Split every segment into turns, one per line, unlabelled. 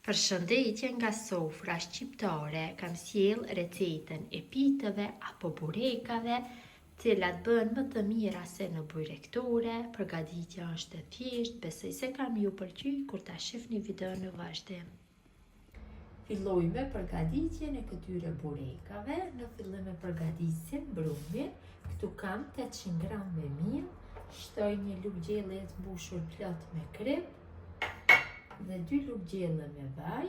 Përshëndetje nga sofra shqiptare, kam sjell recetën e pitëve apo burekave, cilat bën më të mira se në bujrektore. Përgatitja është e thjeshtë, besoj se kam ju pëlqy kur ta shihni videon në vazhdim. Filloj me përgatitjen e këtyre burekave. Në fillim e përgatisim brumin. Këtu kam 800 gram me miell, shtoj një lugë gjelle të mbushur plot me krip dhe 2 lugë gjelle me vaj.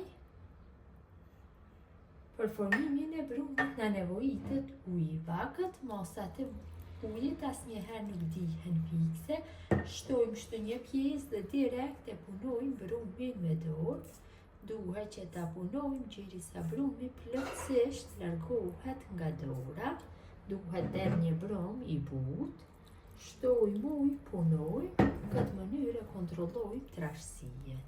Për formimin e brumit na nevojitet ujë i pakët, masat e ujit asnjëherë nuk dihen fikse. Shtojmë kështu një pjesë dhe direkt e punojmë brumin me dorë. Duhet që ta punojmë derisa brumi plotësisht largohet nga dora. Duhet dhe një brum i butë. Shtojmë ujë, punojmë, në këtë mënyrë kontrollojmë trashësinë.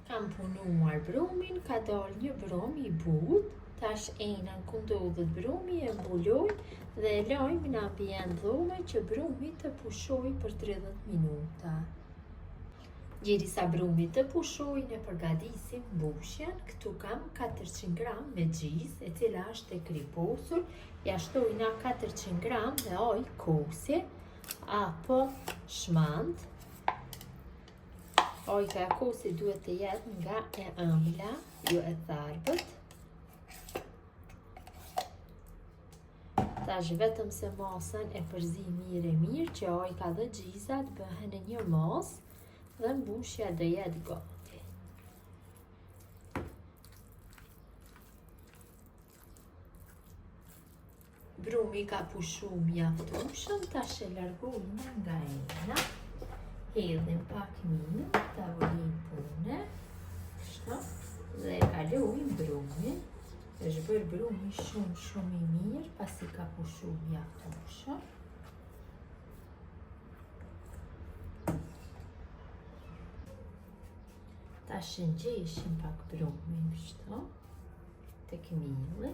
Kam punuar brumin, ka dalë një brum i butë. Tash enën ku ndodhet brumi e mbuloj dhe e lajmë në ambient dhome që brumi të pushoj për 30 minuta. Derisa brumi të pushoj, ne përgatisim mbushjen. Këtu kam 400 gram me gjizë, e cila është e kriposur. Ja shtoj na 400 gram me ujë kosi apo shmand. Ujka e kosi duhet të jetë nga e ëmbla, jo e tharbët. Tash vetëm se masën e përzi mirë që ujka dhe gjizat bëhen në një masë dhe mbushja do jetë gati. Brumi ka pushu mjaftueshëm, tash e largojmë nga ena. Hedhim pak miell, tavolinë pune, kështu, dhe e kalojmë brumin. Është bërë brumi shumë i mirë, pasi ka pushu mjaftueshëm. Tash ngjeshim pak brumin kështu, tek mielli.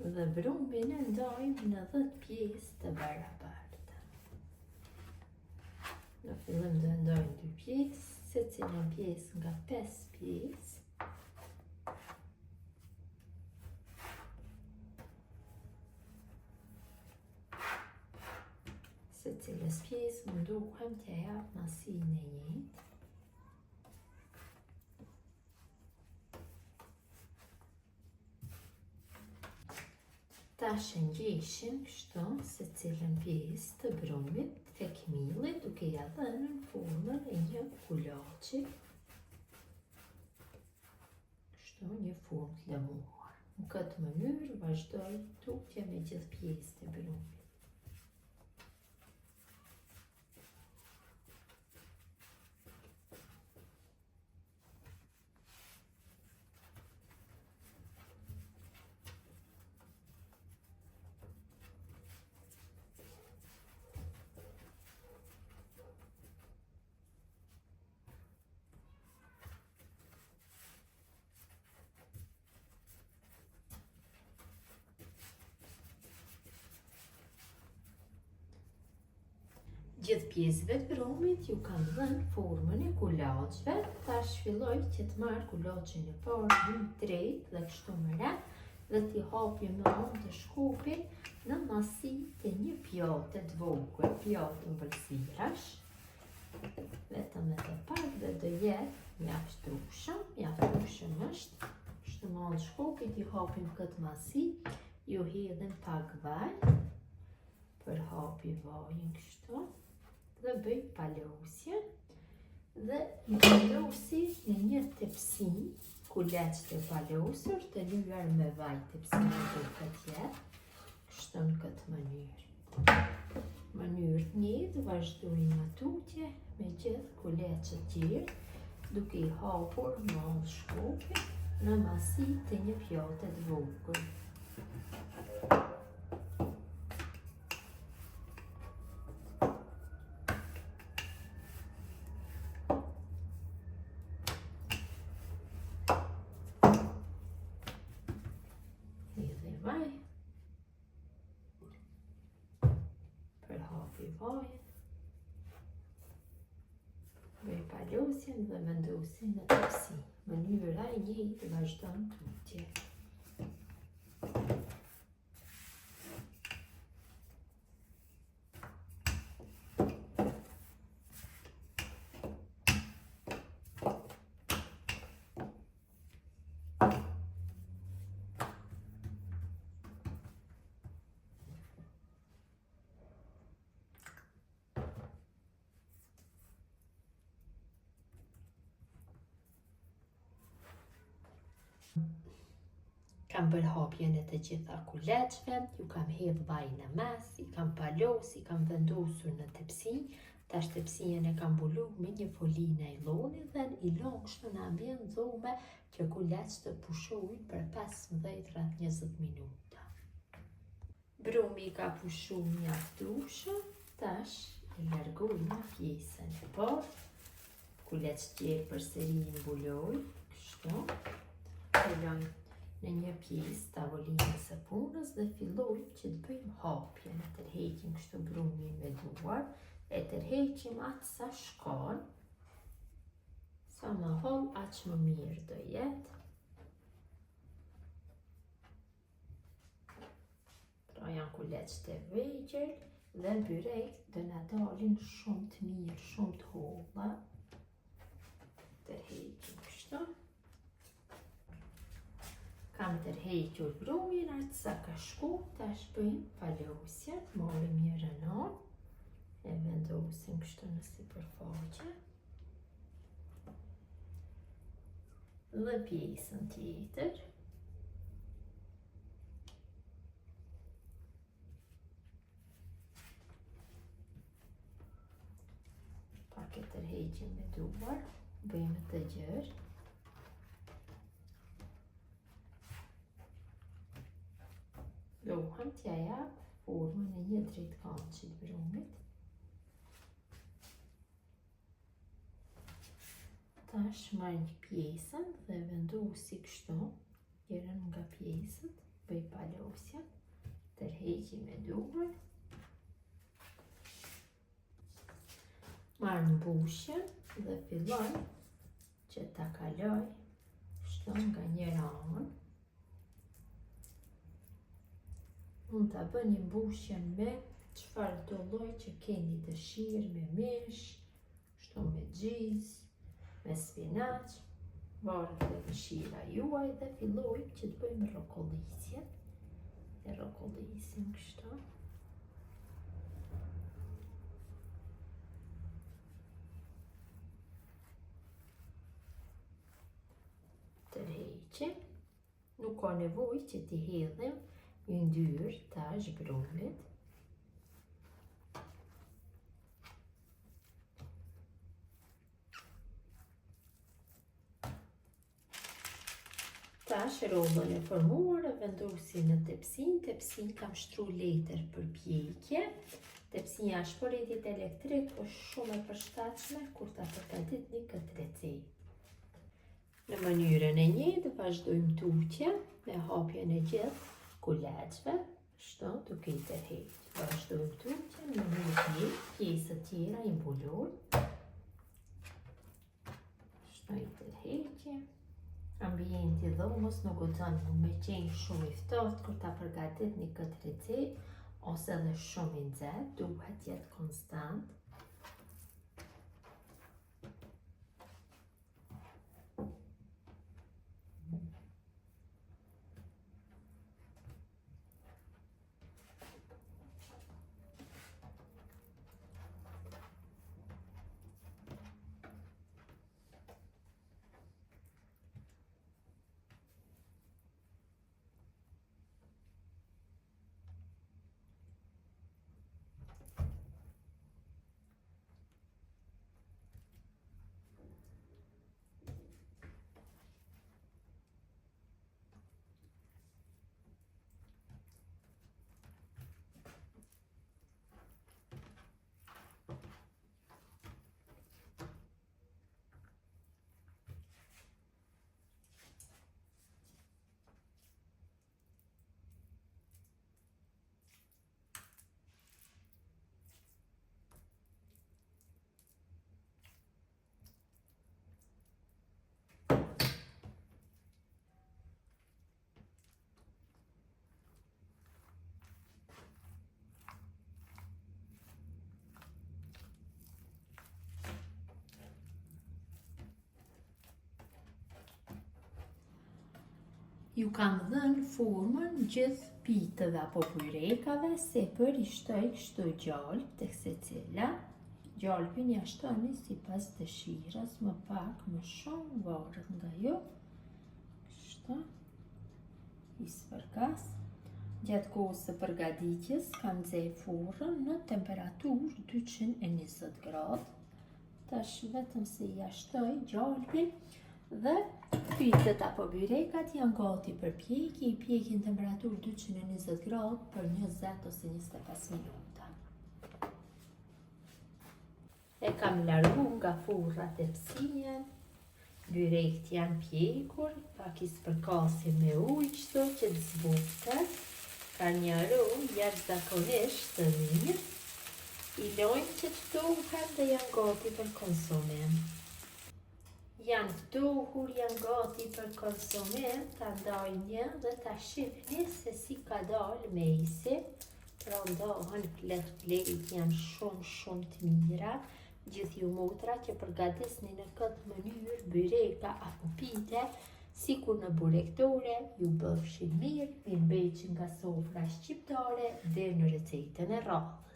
Dhe brumin e ndajmë në 10 pjesë të barabarta. Në fillim do ndajmë 2 pjesë, secilën pjesë nga 5 pjesë. Secilës pjesë mundohem t'ja jap masinë e njëjtë. Tash ngjeshim kështu secilën pjesë të brumit tek mielli, duke ja dhënë në formën e një kulaçi. Kështu një formë të lëmuar. Në këtë mënyrë vazhdoj tutje me gjithë pjesët e brumit. Gjithë pjesëve të brumit ju kam dhënë formën e kulaçve. Tash filloj që të marr kulaçin e parë, 2, 3 dhe kështu me radhë, dhe t'i hapim me anë të shkopit në masi të një pjate të vogël, pjatë ëmbëlsirash. Vetëm edhe pak dhe do jetë mjaftueshëm është. Kështu me anë të shkopit ju hapim këtë masi, ju hedhim pak vaj për hapi vajin kështu. Dhe bëj palosje dhe i palosi në një tepsi, kuleç të palosur, të lyer me vaj tepsinë duhet jetë, kështu në këtë mënyrë. Mënyrë të njëjtë vazhdojmë tutje me gjithë kuleçet tjerë, duke i hapur me anë shkopit në masi të një pjate të vogël. maj. Përhapi vajin. Bëj palosjen dhe vendosin në tepsi. Mënyra e njëjtë vazhdon tutje. Kam bërë hapjen e të gjitha kuleçve, ju kam hedhë vajin në mes, i kam palos, i kam vendosur në tepsi. Tash tepsien e kam mbulu me një foli najloni dhe i lëm kështu në ambient dhome që kuleç të pushojnë për 15-20 minuta. Brumi ka pushu mjaftueshëm, tash i largojmë pjesën e parë. Kuleç tjerë përsëri i mbuloj, kështu. E lëm në një pjesë tavolinës së punës dhe filloj që të bëjmë hapjen. E tërheqim kështu brumin me duar, e tërheqim atë sa shkon, sa më holl aq më mirë do jetë. Pra janë kuleç të vegjël dhe byrek do na dalin shumë të mirë, shumë të holla. Tërheqim kështu. Kam tërhequr brumin aq sa ka shku, tash bëjmë palosjen, marrim një rënon, e vendosim kështu në sipërfaqe. Dhe pjesën tjetër. Pak e tërheqim me duar, bëjmë të gjerë. Lohem t'ja jap formën e një drejtkançit brumit. Tash marr një pjesën dhe vendosi kështu, njërën nga pjesët, bëj palosjen, tërheqi me duar. Marr mbushjen dhe filloj që ta kaloj kështu nga njëra anë. Mund ta bëni mbushjen me çfarë do lloj që keni dëshirë, me mish, kështu me xhiz, me spinaç, varet nga dëshira juaj dhe fillojmë që të bëjmë rokollisjen. E rokollisim kështu. Tërheqim. Nuk ka nevojë që t'i hedhim yndyrë tash brumit. Tash rollën e formuar e vendosi në tepsin. Tepsin kam shtru letër për pjekje. Tepsia është shpërhetit elektrik, është shumë e përshtatshme kur ta përgatitni këtë recetë. Në mënyrën e njëjtë vazhdojmë tutje me hapjen e gjithë kuleçve, kështu duke i tërhequr. Vazhdojmë tutje në një pjesë tjera i mbulojmë. Kështu i tërheqim. Ambienti i dhomës nuk guxon me qenë shumë i ftohtë kur ta përgatitni këtë recetë, ose edhe shumë i nxehtë, duhet jetë konstant. Ju kam dhënë formën gjithë pitëve apo byrekave se për i shtoj kështu gjallë të secila. Gjalpin ja shtoni si pas dëshirës, më pak, më shumë, varet nga ju. Kështu. I sfërgas. Gjatë kohës së përgatitjes kam nxjerrë furrën në temperaturë 220 gradë. Tash vetëm se ja shtoj gjalpin dhe pitët apo byrekat janë gati për pjekje. I pjekje në temperaturë 220 gradë për 20 ose 25 minuta. E kam largu nga furra tepsien. Byrekt janë pjekur, pak i spërkasim me ujë qëto që të zbutet. Ka një aromë jashtëzakonisht të mirë. I lojmë që të ftohen dhe janë gati për konsumim. Janë ftohur, janë gati për konsumim, ta ndaj një dhe ta shihni se si ka dalë mesi. Pra ndahen lehtë, janë shumë të mira. Gjithë ju motra që përgatisni në këtë mënyrë byreka apo pite, sikur në burektore, ju bëfshin mirë, mirëmbejqin nga sofra shqiptare dhe në recetën e rrallë.